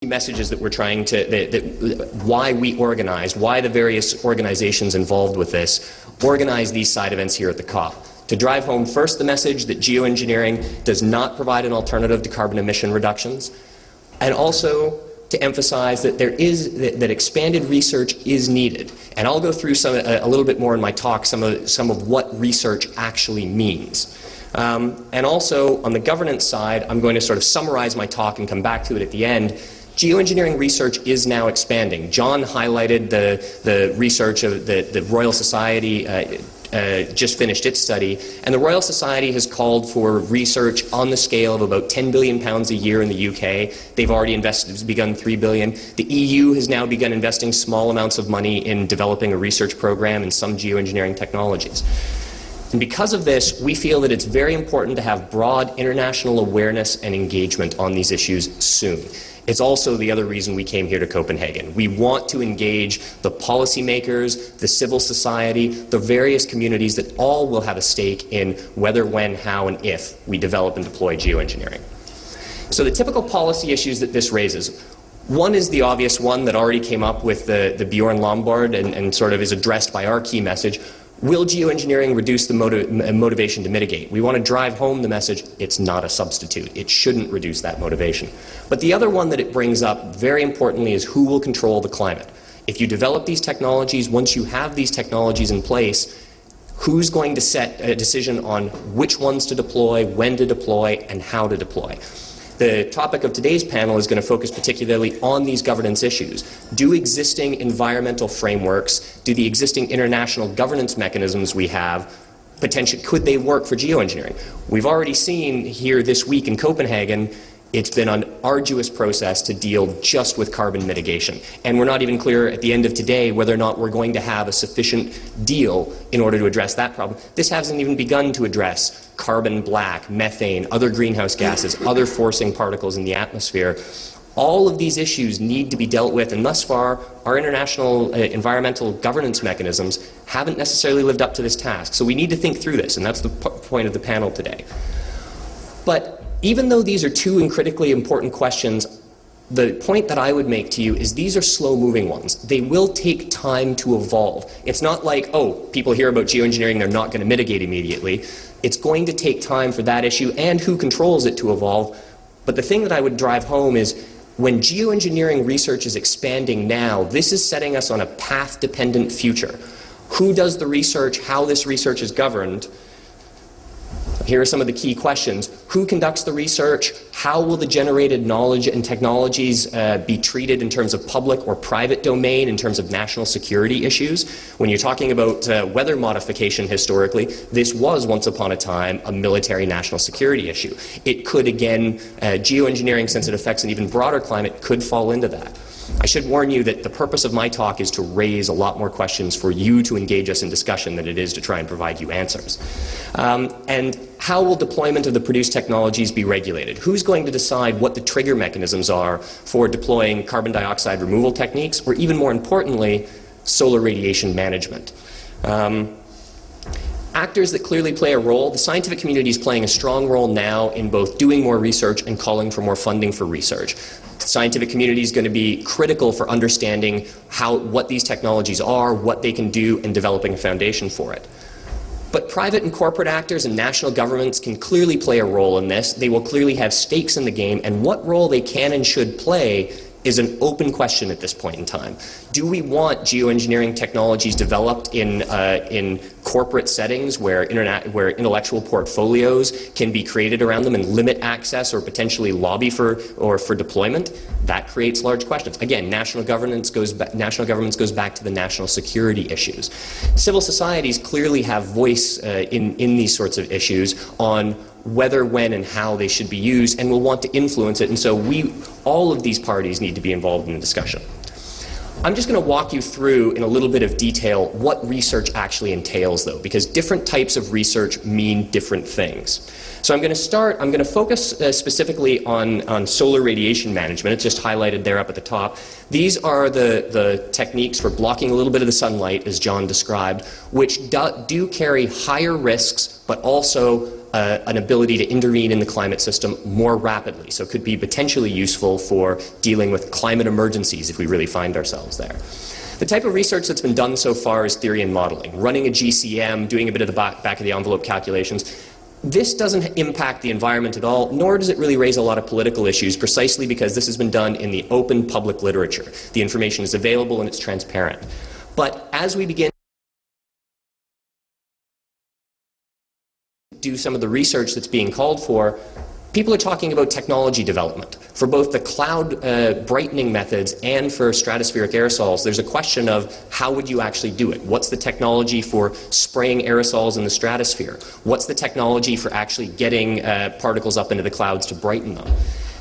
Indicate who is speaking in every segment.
Speaker 1: messages that we're trying to, why we organized, why the various organizations involved with this organize these side events here at the COP. To drive home first the message that geoengineering does not provide an alternative to carbon emission reductions, and also to emphasize that that expanded research is needed. And I'll go through a little bit more in my talk some of what research actually means. And also on the governance side, I'm going to sort of summarize my talk and come back to it at the end. Geoengineering research is now expanding. John highlighted the research of the Royal Society just finished its study, and the Royal Society has called for research on the scale of about £10 billion a year in the UK. They've already begun $3 billion. The EU has now begun investing small amounts of money in developing a research program in some geoengineering technologies. And because of this, we feel that it's very important to have broad international awareness and engagement on these issues soon. It's also the other reason we came here to Copenhagen. We want to engage the policymakers, the civil society, the various communities that all will have a stake in whether, when, how, and if we develop and deploy geoengineering. So the typical policy issues that this raises. One is the obvious one that already came up with the Bjorn Lombard and sort of is addressed by our key message. Will geoengineering reduce the motivation to mitigate? We want to drive home the message, it's not a substitute. It shouldn't reduce that motivation. But the other one that it brings up, very importantly, is who will control the climate. If you develop these technologies, once you have these technologies in place, who's going to set a decision on which ones to deploy, when to deploy, and how to deploy? The topic of today's panel is going to focus particularly on these governance issues. Do existing environmental frameworks, do the existing international governance mechanisms we have, could they work for geoengineering? We've already seen here this week in Copenhagen, it's been an arduous process to deal just with carbon mitigation. And we're not even clear at the end of today whether or not we're going to have a sufficient deal in order to address that problem. This hasn't even begun to address carbon black, methane, other greenhouse gases, other forcing particles in the atmosphere. All of these issues need to be dealt with, and thus far, our international environmental governance mechanisms haven't necessarily lived up to this task. So we need to think through this, and that's the point of the panel today. But even though these are two critically important questions, the point that I would make to you is these are slow-moving ones. They will take time to evolve. It's not like, oh, people hear about geoengineering, they're not going to mitigate immediately. It's going to take time for that issue and who controls it to evolve. But the thing that I would drive home is when geoengineering research is expanding now, this is setting us on a path-dependent future. Who does the research, how this research is governed? Here are some of the key questions. Who conducts the research? How will the generated knowledge and technologies be treated in terms of public or private domain, in terms of national security issues? When you're talking about weather modification historically, this was once upon a time a military national security issue. It could again, geoengineering, since it affects an even broader climate, could fall into that. I should warn you that the purpose of my talk is to raise a lot more questions for you to engage us in discussion than it is to try and provide you answers. And how will deployment of the produced technologies be regulated? Who's going to decide what the trigger mechanisms are for deploying carbon dioxide removal techniques, or even more importantly, solar radiation management? Actors that clearly play a role, the scientific community is playing a strong role now in both doing more research and calling for more funding for research. The scientific community is going to be critical for understanding what these technologies are, what they can do, and developing a foundation for it. But private and corporate actors and national governments can clearly play a role in this. They will clearly have stakes in the game, and what role they can and should play is an open question at this point in time. Do we want geoengineering technologies developed in corporate settings where intellectual portfolios can be created around them and limit access or potentially lobby for deployment? That creates large questions. Again, national governments goes back to the national security issues. Civil societies clearly have voice in these sorts of issues on whether, when, and how they should be used, and will want to influence it. And so all of these parties need to be involved in the discussion. I'm just going to walk you through in a little bit of detail what research actually entails, though, because different types of research mean different things. So I'm going to focus specifically on solar radiation management. It's just highlighted there up at the top. These are the techniques for blocking a little bit of the sunlight, as John described, which do carry higher risks, but also an ability to intervene in the climate system more rapidly. So it could be potentially useful for dealing with climate emergencies if we really find ourselves there. The type of research that's been done so far is theory and modeling, running a GCM, doing a bit of the back of the envelope calculations. This doesn't impact the environment at all, nor does it really raise a lot of political issues, precisely because this has been done in the open public literature. The information is available and it's transparent. But as we begin to do some of the research that's being called for, people are talking about technology development. For both the cloud brightening methods and for stratospheric aerosols, there's a question of how would you actually do it? What's the technology for spraying aerosols in the stratosphere? What's the technology for actually getting particles up into the clouds to brighten them?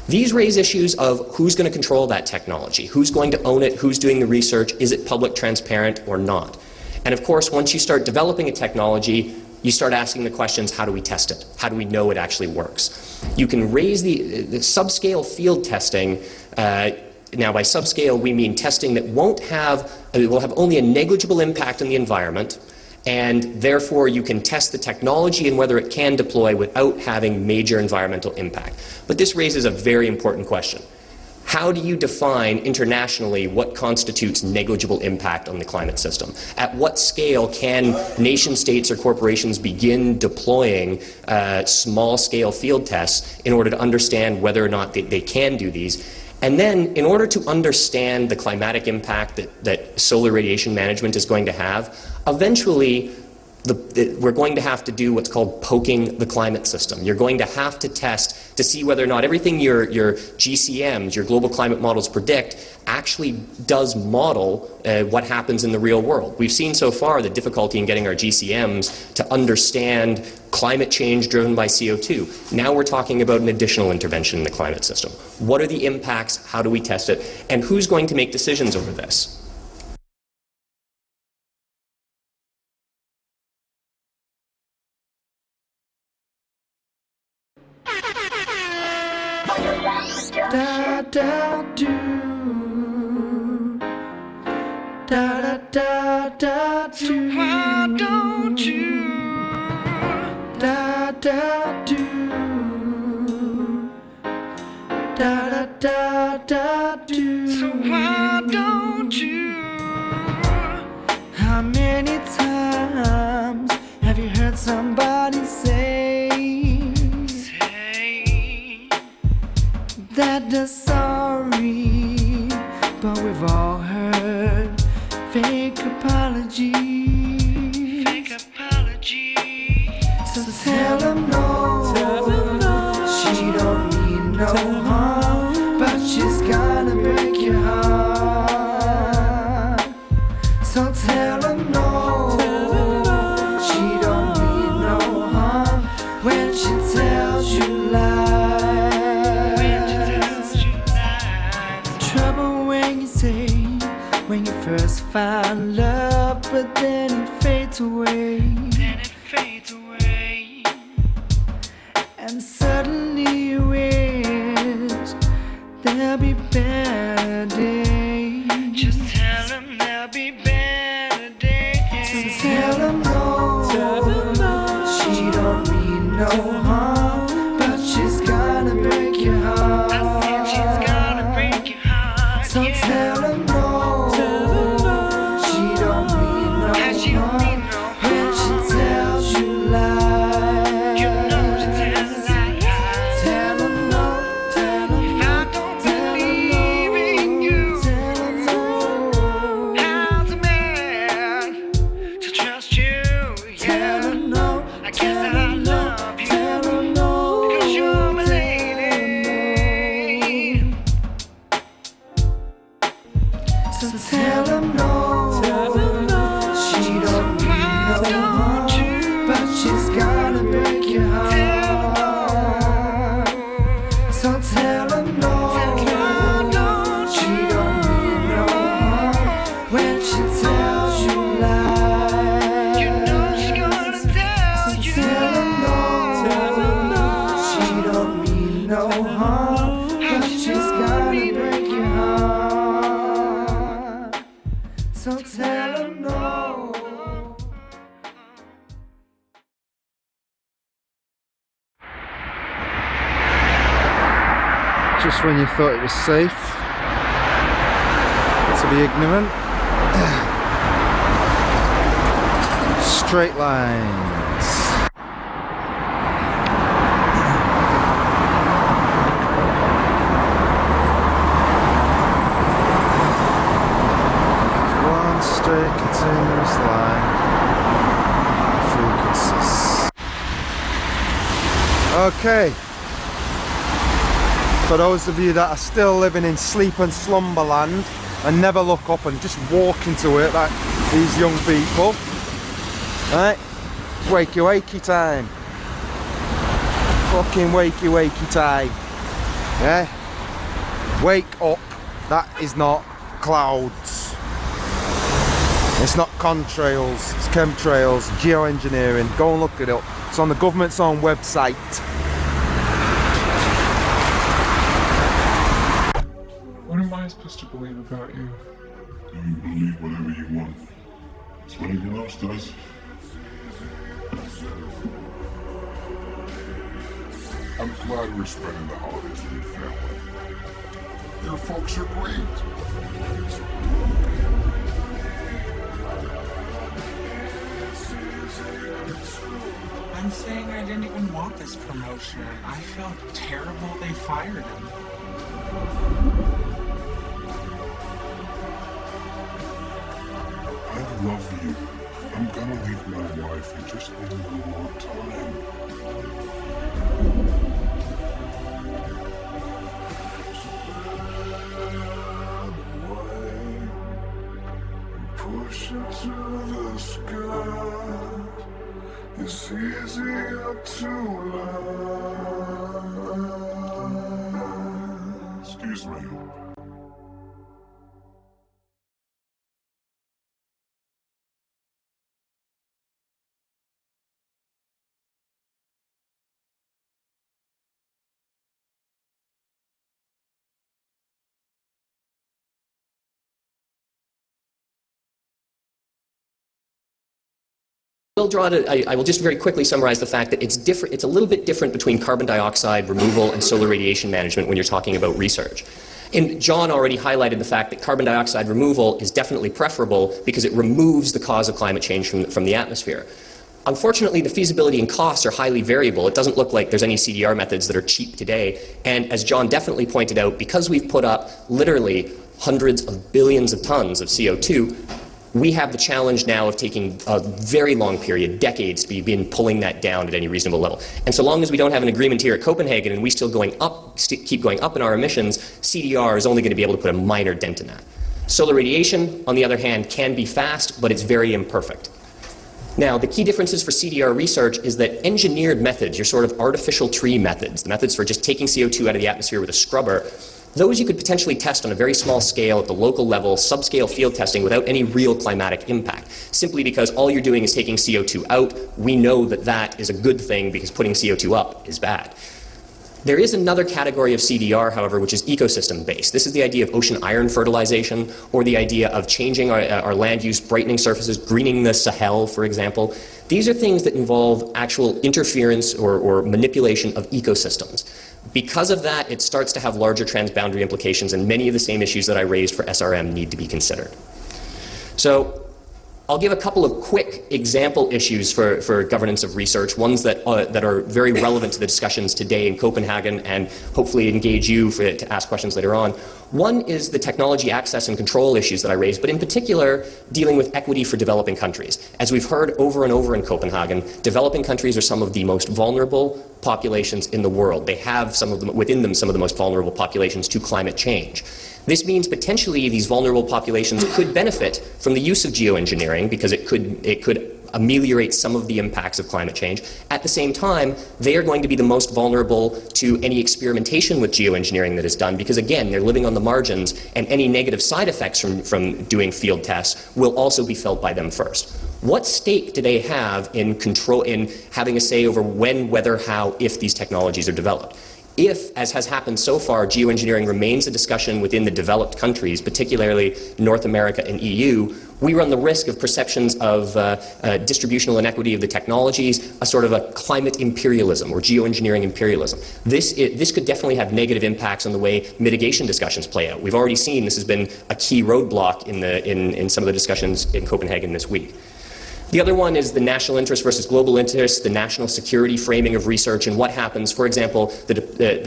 Speaker 1: These raise issues of who's going to control that technology, who's going to own it, who's doing the research, is it public, transparent, or not? And of course, once you start developing a technology, you start asking the questions, how do we test it? How do we know it actually works? You can raise the subscale field testing. Now by subscale, we mean testing that will have only a negligible impact on the environment, and therefore you can test the technology and whether it can deploy without having major environmental impact. But this raises a very important question. How do you define internationally what constitutes negligible impact on the climate system? At what scale can nation states or corporations begin deploying small-scale field tests in order to understand whether or not they can do these? And then, in order to understand the climatic impact that solar radiation management is going to have, eventually we're going to have to do what's called poking the climate system. You're going to have to test to see whether or not everything your GCMs, your global climate models predict, actually does model what happens in the real world. We've seen so far the difficulty in getting our GCMs to understand climate change driven by CO2. Now we're talking about an additional intervention in the climate system. What are the impacts? How do we test it? And who's going to make decisions over this?
Speaker 2: Da da do, da da da da do. So why don't you? Da da do, da da da da do. So why don't you? How many times have you heard somebody say that they're sorry, but we've all heard fake apology. Fake apology. So tell them no, she don't mean no harm, but she's gonna break your heart. So tell them no, she don't mean no harm when she tells you lies. When you first find love, but then it fades away. And suddenly you wish there'll be better days. Just tell them there'll be better days. So tell them no, she don't mean no harm, but she's gonna break your heart. I said she's gonna break your heart. So tell them no, tell them no, she don't mean no harm, but she's gonna break your heart. So tell them no, she don't mean no harm when she tells you lies. You know she's gonna tell you. So tell them no, she don't mean no harm, but she's gonna break your heart.
Speaker 3: Just when you thought it was safe to be ignorant. Straight lines. One straight continuous line. Frequencies. Okay. For those of you that are still living in sleep and slumber land and never look up and just walk into it like these young people, right? Wakey wakey time. Fucking wakey wakey time. Yeah? Wake up. That is not clouds. It's not contrails, it's chemtrails, geoengineering. Go and look it up. It's on the government's own website.
Speaker 4: What am I supposed to believe about you?
Speaker 5: You believe whatever you want. That's what everyone else does. I'm glad we're spending the holidays with your family. Your folks are great.
Speaker 6: I'm saying I didn't even want this promotion. I felt terrible they fired him.
Speaker 5: I love you. I'm gonna leave my wife and just need a little more time. Push it to the sky. It's easier to lie. Excuse me.
Speaker 1: I will just very quickly summarize the fact that it's different. It's a little bit different between carbon dioxide removal and solar radiation management when you're talking about research. And John already highlighted the fact that carbon dioxide removal is definitely preferable because it removes the cause of climate change from the atmosphere. Unfortunately, the feasibility and costs are highly variable. It doesn't look like there's any CDR methods that are cheap today. And as John definitely pointed out, because we've put up literally hundreds of billions of tons of CO2, we have the challenge now of taking a very long period, decades, to begin pulling that down at any reasonable level. And so long as we don't have an agreement here at Copenhagen and we still keep going up in our emissions, CDR is only going to be able to put a minor dent in that. Solar radiation, on the other hand, can be fast, but it's very imperfect. Now, the key differences for CDR research is that engineered methods, your sort of artificial tree methods, the methods for just taking CO2 out of the atmosphere with a scrubber, those you could potentially test on a very small scale at the local level, subscale field testing without any real climatic impact. Simply because all you're doing is taking CO2 out, we know that that is a good thing because putting CO2 up is bad. There is another category of CDR, however, which is ecosystem-based. This is the idea of ocean iron fertilization, or the idea of changing our land use, brightening surfaces, greening the Sahel, for example. These are things that involve actual interference or manipulation of ecosystems. Because of that, it starts to have larger transboundary implications, and many of the same issues that I raised for SRM need to be considered. So I'll give a couple of quick example issues for governance of research, ones that are very relevant to the discussions today in Copenhagen and hopefully engage you to ask questions later on. One is the technology access and control issues that I raised, but in particular dealing with equity for developing countries. As we've heard over and over in Copenhagen, developing countries are some of the most vulnerable populations in the world. They have within them some of the most vulnerable populations to climate change. This means potentially these vulnerable populations could benefit from the use of geoengineering because it could ameliorate some of the impacts of climate change. At the same time, they are going to be the most vulnerable to any experimentation with geoengineering that is done because, again, they're living on the margins and any negative side effects from doing field tests will also be felt by them first. What stake do they have in having a say over when, whether, how, if these technologies are developed? If, as has happened so far, geoengineering remains a discussion within the developed countries, particularly North America and EU, we run the risk of perceptions of distributional inequity of the technologies, a sort of a climate imperialism or geoengineering imperialism. This could definitely have negative impacts on the way mitigation discussions play out. We've already seen this has been a key roadblock in some of the discussions in Copenhagen this week. The other one is the national interest versus global interest, the national security framing of research, and what happens. For example, the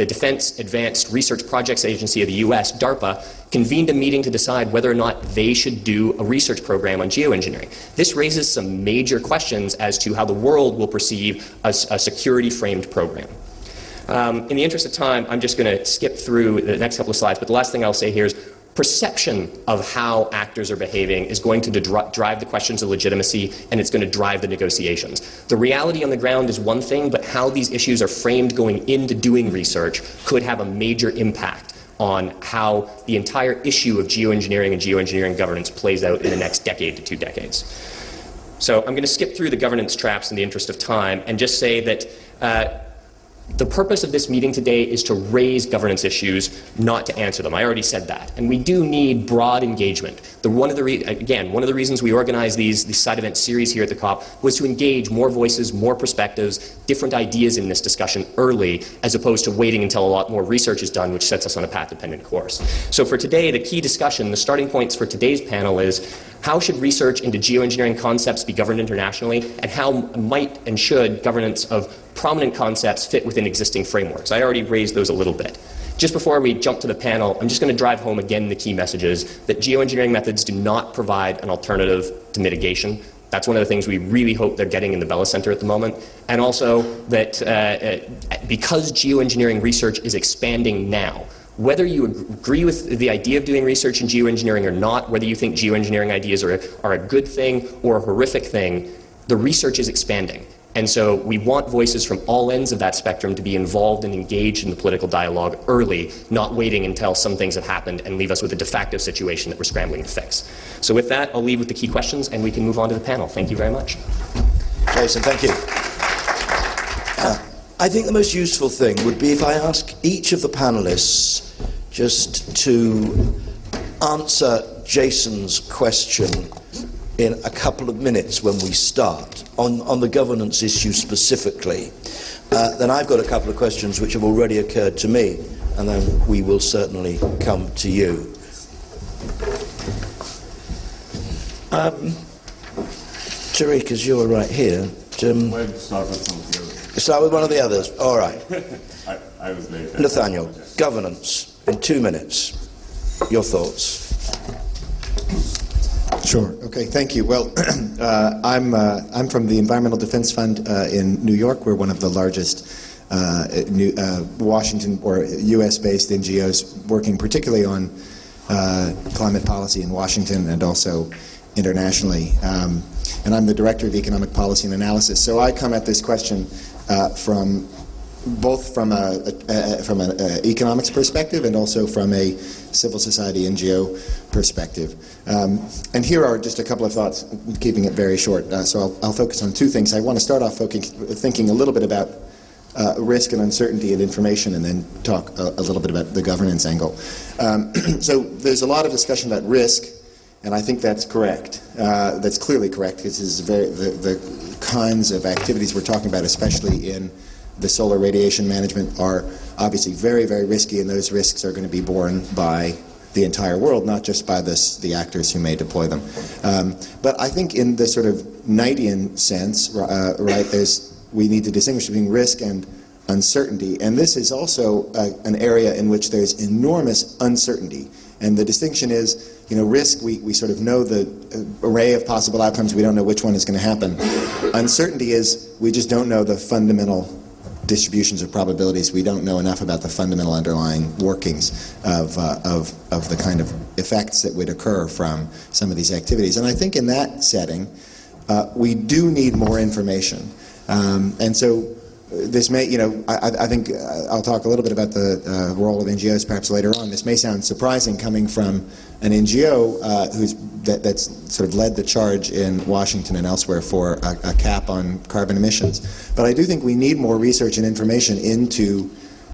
Speaker 1: Defense Advanced Research Projects Agency of the US, DARPA, convened a meeting to decide whether or not they should do a research program on geoengineering. This raises some major questions as to how the world will perceive a security-framed program. In the interest of time, I'm just going to skip through the next couple of slides, but the last thing I'll say here is perception of how actors are behaving is going to drive the questions of legitimacy, and it's going to drive the negotiations. The reality on the ground is one thing, but how these issues are framed going into doing research could have a major impact on how the entire issue of geoengineering and geoengineering governance plays out in the next decade to 2 decades. So I'm going to skip through the governance traps in the interest of time and just say that the purpose of this meeting today is to raise governance issues, not to answer them. I already said that. And we do need broad engagement. One of the reasons we organized these side event series here at the COP was to engage more voices, more perspectives, different ideas in this discussion early, as opposed to waiting until a lot more research is done, which sets us on a path-dependent course. So for today, the key discussion, the starting points for today's panel is how should research into geoengineering concepts be governed internationally, and how might and should governance of prominent concepts fit within existing frameworks? I already raised those a little bit. Just before we jump to the panel, I'm just going to drive home again the key messages that geoengineering methods do not provide an alternative to mitigation. That's one of the things we really hope they're getting in the Bella Center at the moment. And also that because geoengineering research is expanding now, whether you agree with the idea of doing research in geoengineering or not, whether you think geoengineering ideas are a good thing or a horrific thing, the research is expanding. And so we want voices from all ends of that spectrum to be involved and engaged in the political dialogue early, not waiting until some things have happened and leave us with a de facto situation that we're scrambling to fix. So with that, I'll leave with the key questions and we can move on to the panel. Thank you very much.
Speaker 7: Jason, thank you. I think the most useful thing would be if I ask each of the panelists just to answer Jason's question in a couple of minutes when we start on the governance issue specifically. Then I've got a couple of questions which have already occurred to me, and then we will certainly come to you. Tariq, as you're right here,
Speaker 8: Well, start with some of the others.
Speaker 7: start with one of the others. All right.
Speaker 8: I was late.
Speaker 7: Nathaniel, governance in 2 minutes. Your thoughts?
Speaker 9: Sure. Okay. Thank you. Well, I'm from the Environmental Defense Fund in New York. We're one of the largest Washington or U.S.-based NGOs working particularly on climate policy in Washington and also internationally. And I'm the Director of Economic Policy and Analysis. So I come at this question from an economics perspective and also from a civil society NGO perspective. And here are just a couple of thoughts, keeping it very short. So I'll focus on 2 things. I want to start off thinking a little bit about risk and uncertainty and information, and then talk a little bit about the governance angle. So there's a lot of discussion about risk, and I think that's correct. That's clearly correct, because this is the kinds of activities we're talking about, especially in the solar radiation management, are obviously very, very risky, and those risks are going to be borne by the entire world, not just by the actors who may deploy them. But I think in the sort of Knightian sense, right, we need to distinguish between risk and uncertainty, and this is also an area in which there's enormous uncertainty. And the distinction is, risk, we sort of know the array of possible outcomes, we don't know which one is going to happen. Uncertainty is, we just don't know the fundamental distributions of probabilities. We don't know enough about the fundamental underlying workings of the kind of effects that would occur from some of these activities. And I think in that setting, we do need more information. And so this may, I think I'll talk a little bit about the role of NGOs perhaps later on. This may sound surprising coming from an NGO that's sort of led the charge in Washington and elsewhere for a cap on carbon emissions. But I do think we need more research and information into